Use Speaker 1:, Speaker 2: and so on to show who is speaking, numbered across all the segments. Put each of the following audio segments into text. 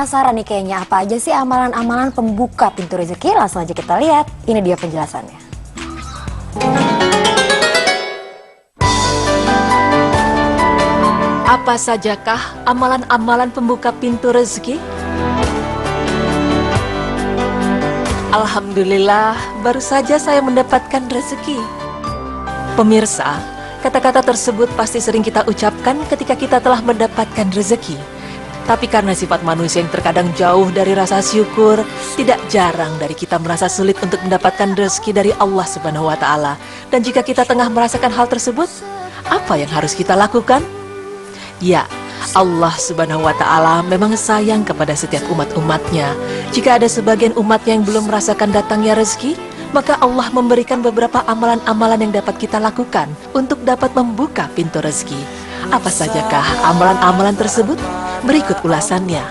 Speaker 1: Penasaran nih kayaknya apa aja sih amalan-amalan pembuka pintu rezeki? Langsung aja kita lihat, ini dia penjelasannya.
Speaker 2: Apa sajakah amalan-amalan pembuka pintu rezeki? Alhamdulillah, baru saja saya mendapatkan rezeki. Pemirsa, kata-kata tersebut pasti sering kita ucapkan ketika kita telah mendapatkan rezeki. Tapi karena sifat manusia yang terkadang jauh dari rasa syukur, tidak jarang dari kita merasa sulit untuk mendapatkan rezeki dari Allah Subhanahu wa Ta'ala. Dan jika kita tengah merasakan hal tersebut, apa yang harus kita lakukan? Ya, Allah Subhanahu wa Ta'ala memang sayang kepada setiap umat-umatnya. Jika ada sebagian umatnya yang belum merasakan datangnya rezeki, maka Allah memberikan beberapa amalan-amalan yang dapat kita lakukan untuk dapat membuka pintu rezeki. Apa sajakah amalan-amalan tersebut? Berikut ulasannya.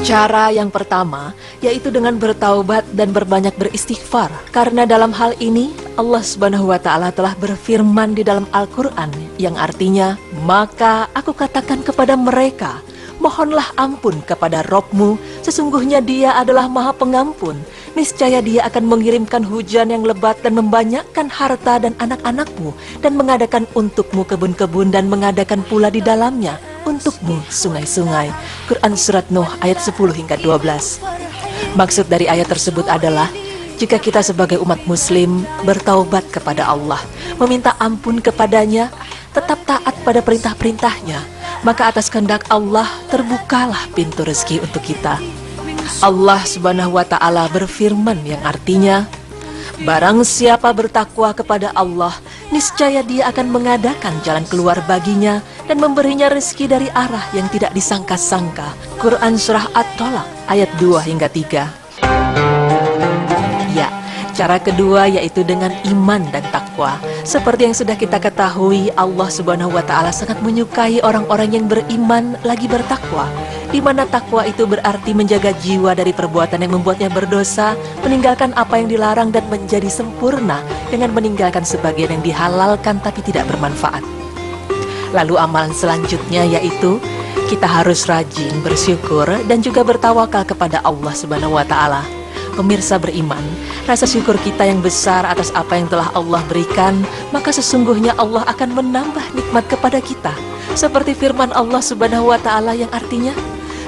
Speaker 2: Cara yang pertama yaitu dengan bertaubat dan berbanyak beristighfar. Karena dalam hal ini Allah Subhanahu wa Ta'ala telah berfirman di dalam Al-Quran yang artinya, maka aku katakan kepada mereka, mohonlah ampun kepada Robmu, sesungguhnya Dia adalah Maha Pengampun. Niscaya Dia akan mengirimkan hujan yang lebat dan membanyakkan harta dan anak-anakmu, dan mengadakan untukmu kebun-kebun dan mengadakan pula di dalamnya untukmu sungai-sungai. Quran Surat Nuh ayat 10 hingga 12. Maksud dari ayat tersebut adalah, jika kita sebagai umat muslim bertaubat kepada Allah, meminta ampun kepadanya, tetap taat pada perintah-perintahnya, maka atas kehendak Allah terbukalah pintu rezeki untuk kita. Allah Subhanahu wa Ta'ala berfirman yang artinya, barang siapa bertakwa kepada Allah, niscaya Dia akan mengadakan jalan keluar baginya dan memberinya rezeki dari arah yang tidak disangka-sangka. Quran Surah At-Tolak ayat 2 hingga 3. Ya, cara kedua yaitu dengan iman dan takwa. Seperti yang sudah kita ketahui, Allah Subhanahu wa Ta'ala sangat menyukai orang-orang yang beriman lagi bertakwa, di mana takwa itu berarti menjaga jiwa dari perbuatan yang membuatnya berdosa, meninggalkan apa yang dilarang dan menjadi sempurna dengan meninggalkan sebagian yang dihalalkan tapi tidak bermanfaat. Lalu amalan selanjutnya yaitu kita harus rajin bersyukur dan juga bertawakal kepada Allah Subhanahu wa Ta'ala. Pemirsa beriman, rasa syukur kita yang besar atas apa yang telah Allah berikan, maka sesungguhnya Allah akan menambah nikmat kepada kita. Seperti firman Allah Subhanahu wa Ta'ala yang artinya,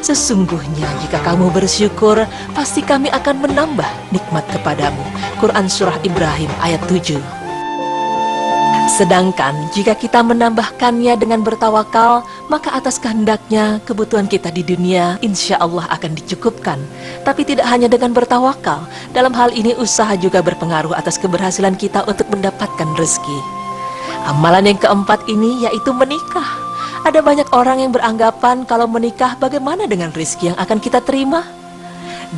Speaker 2: sesungguhnya jika kamu bersyukur, pasti kami akan menambah nikmat kepadamu. Quran Surah Ibrahim ayat 7. Sedangkan jika kita menambahkannya dengan bertawakal, maka atas kehendaknya kebutuhan kita di dunia insya Allah akan dicukupkan. Tapi tidak hanya dengan bertawakal, dalam hal ini usaha juga berpengaruh atas keberhasilan kita untuk mendapatkan rezeki. Amalan yang keempat ini yaitu menikah. Ada banyak orang yang beranggapan kalau menikah bagaimana dengan rezeki yang akan kita terima?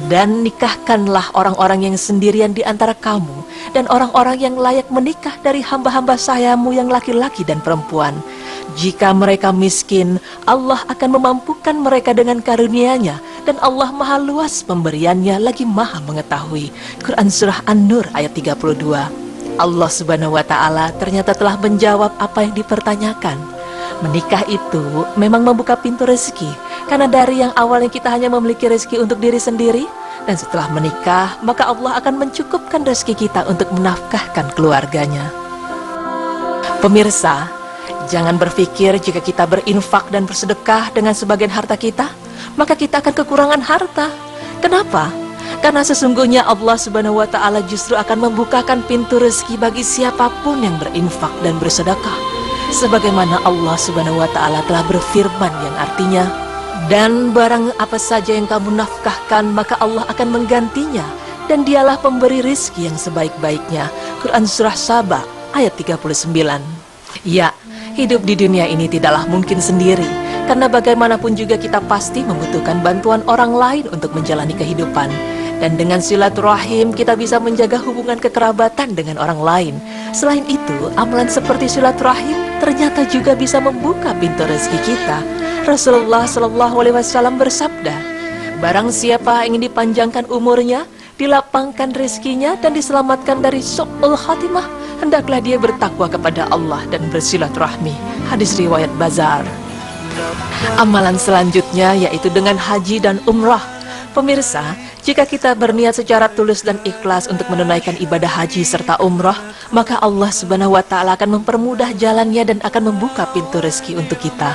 Speaker 2: Dan nikahkanlah orang-orang yang sendirian di antara kamu dan orang-orang yang layak menikah dari hamba-hamba sayamu yang laki-laki dan perempuan. Jika mereka miskin, Allah akan memampukan mereka dengan karunia-Nya, dan Allah maha luas pemberiannya lagi maha mengetahui. Quran Surah An-Nur ayat 32. Allah Subhanahu wa Ta'ala ternyata telah menjawab apa yang dipertanyakan. Menikah itu memang membuka pintu rezeki, karena dari yang awalnya kita hanya memiliki rezeki untuk diri sendiri, dan setelah menikah, maka Allah akan mencukupkan rezeki kita untuk menafkahkan keluarganya. Pemirsa, jangan berpikir jika kita berinfak dan bersedekah dengan sebagian harta kita, maka kita akan kekurangan harta. Kenapa? Karena sesungguhnya Allah Subhanahu wa Ta'ala justru akan membukakan pintu rezeki bagi siapapun yang berinfak dan bersedekah. Sebagaimana Allah Subhanahu wa Ta'ala telah berfirman yang artinya, dan barang apa saja yang kamu nafkahkan, maka Allah akan menggantinya, dan Dialah pemberi rizki yang sebaik-baiknya. Quran Surah Saba ayat 39. Ya, hidup di dunia ini tidaklah mungkin sendiri, karena bagaimanapun juga kita pasti membutuhkan bantuan orang lain untuk menjalani kehidupan. Dan dengan silaturahim kita bisa menjaga hubungan kekerabatan dengan orang lain. Selain itu, amalan seperti silaturahim ternyata juga bisa membuka pintu rezeki kita. Rasulullah SAW bersabda, barang siapa ingin dipanjangkan umurnya, dilapangkan rezekinya, dan diselamatkan dari su'ul khatimah, hendaklah dia bertakwa kepada Allah dan bersilaturahmi. Hadis riwayat Bazar. Amalan selanjutnya yaitu dengan haji dan umrah. Pemirsa, jika kita berniat secara tulus dan ikhlas untuk menunaikan ibadah haji serta umrah, maka Allah Subhanahu wa Ta'ala akan mempermudah jalannya dan akan membuka pintu rezeki untuk kita.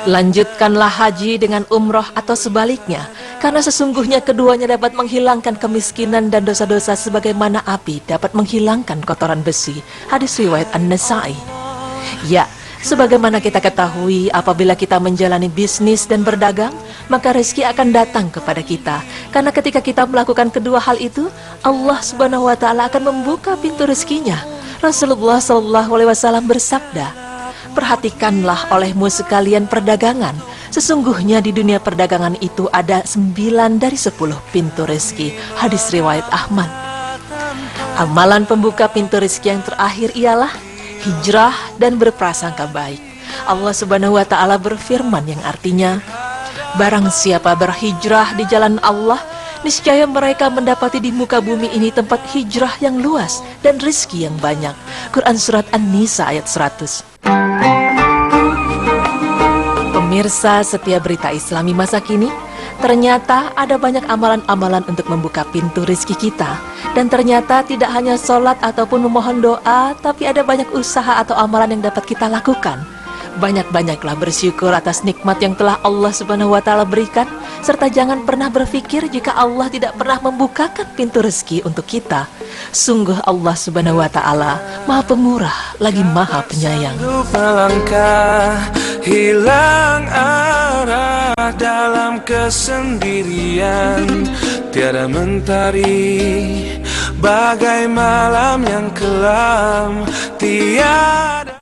Speaker 2: Lanjutkanlah haji dengan umrah atau sebaliknya, karena sesungguhnya keduanya dapat menghilangkan kemiskinan dan dosa-dosa sebagaimana api dapat menghilangkan kotoran besi. Hadis riwayat An-Nasa'i. Ya, sebagaimana kita ketahui, apabila kita menjalani bisnis dan berdagang, maka rezeki akan datang kepada kita. Karena ketika kita melakukan kedua hal itu, Allah Subhanahu wa Ta'ala akan membuka pintu rezekinya. Rasulullah SAW bersabda, "Perhatikanlah olehmu sekalian perdagangan. Sesungguhnya di dunia perdagangan itu ada 9 dari 10 pintu rezeki." Hadis riwayat Ahmad. Amalan pembuka pintu rezeki yang terakhir ialah hijrah dan berprasangka baik. Allah Subhanahu wa Ta'ala berfirman yang artinya, "Barang siapa berhijrah di jalan Allah, niscaya mereka mendapati di muka bumi ini tempat hijrah yang luas dan rezeki yang banyak." Quran Surat An-Nisa ayat 100. Pemirsa setiap berita Islami masa kini, ternyata ada banyak amalan-amalan untuk membuka pintu rezeki kita. Dan ternyata tidak hanya sholat ataupun memohon doa, tapi ada banyak usaha atau amalan yang dapat kita lakukan. Banyak-banyaklah bersyukur atas nikmat yang telah Allah Subhanahu wa Ta'ala berikan, serta jangan pernah berpikir jika Allah tidak pernah membukakan pintu rezeki untuk kita. Sungguh Allah Subhanahu wa Ta'ala Maha Pemurah lagi Maha Penyayang.
Speaker 3: Melangkah hilang arah dalam kesendirian, tiada mentari bagai malam yang kelam, tiada